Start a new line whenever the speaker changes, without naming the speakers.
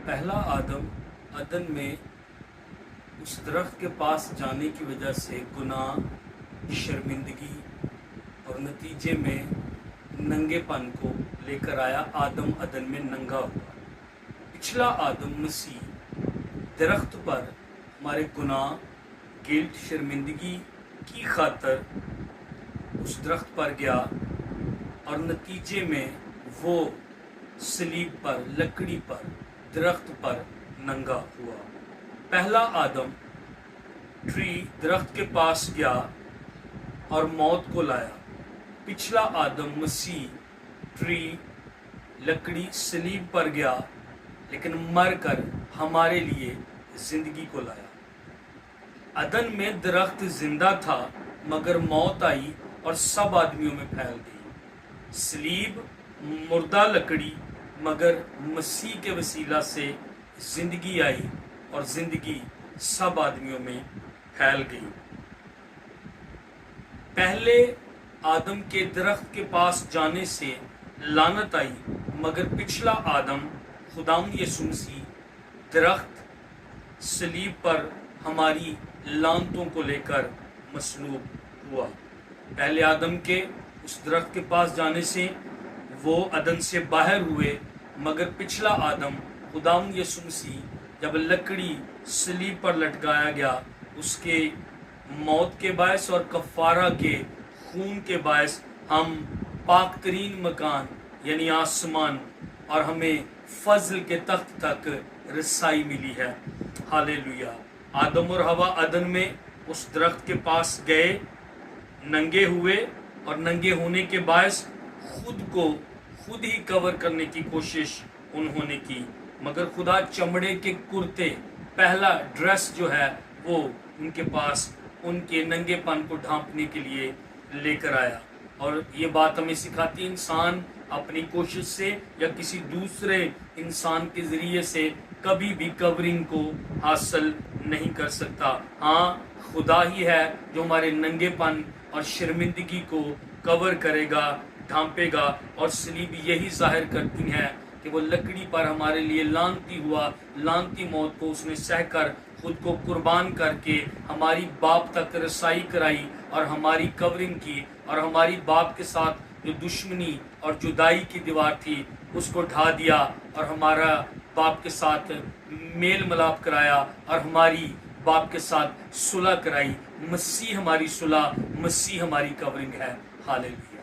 पहला आदम अदन में उस दरख्त के पास जाने की वजह से गुनाह, शर्मिंदगी और नतीजे में नंगेपन को लेकर आया। आदम अदन में नंगा हुआ। पिछला आदम मसीह दरख्त पर हमारे गुनाह, गिल्ट, शर्मिंदगी की खातर उस दरख्त पर गया और नतीजे में वो सलीब पर, लकड़ी पर, दरख्त पर नंगा हुआ। पहला आदम दरख्त के पास गया और मौत को लाया। पिछला आदम मसीह लकड़ी, सलीब पर गया लेकिन मर कर हमारे लिए जिंदगी को लाया। अदन में दरख्त जिंदा था मगर मौत आई और सब आदमियों में फैल गई। सलीब मुर्दा लकड़ी मगर मसीह के वसीला से जिंदगी आई और जिंदगी सब आदमियों में फैल गई। पहले आदम के दरख्त के पास जाने से लानत आई मगर पिछला आदम खुदावंद यीशु मसीह दरख्त, सलीब पर हमारी लानतों को लेकर मसलूब हुआ। पहले आदम के उस दरख्त के पास जाने से वो अदन से बाहर हुए मगर पिछला आदम खुदावंद यीशु मसीह जब लकड़ी, सलीब पर लटकाया गया, उसके मौत के बायस और कफ़ारा के खून के बायस हम पाक तरीन मकान यानी आसमान और हमें फजल के तख्त तक रसाई मिली है। हालेलुया। आदम और हवा अदन में उस दरख्त के पास गए, नंगे हुए और नंगे होने के बायस खुद को खुद ही कवर करने की कोशिश उन्होंने की मगर खुदा चमड़े के कुर्ते, पहला ड्रेस जो है वो उनके पास उनके नंगेपन को ढांपने के लिए लेकर आया। और ये बात हमें सिखाती, इंसान अपनी कोशिश से या किसी दूसरे इंसान के जरिए से कभी भी कवरिंग को हासिल नहीं कर सकता। हाँ, खुदा ही है जो हमारे नंगेपन और शर्मिंदगी को कवर करेगा, ढांपेगा। और सलीब यही जाहिर करती है कि वो लकड़ी पर हमारे लिए लानती हुआ, लानती मौत को उसने सहकर खुद को कुर्बान करके हमारी बाप तक रसाई कराई और हमारी कवरिंग की और हमारी बाप के साथ जो दुश्मनी और जुदाई की दीवार थी उसको ढा दिया और हमारा बाप के साथ मेल मिलाप कराया और हमारी बाप के साथ सुलह कराई। मसीह हमारी सुलह, मसीह हमारी कवरिंग है। हालेलुया।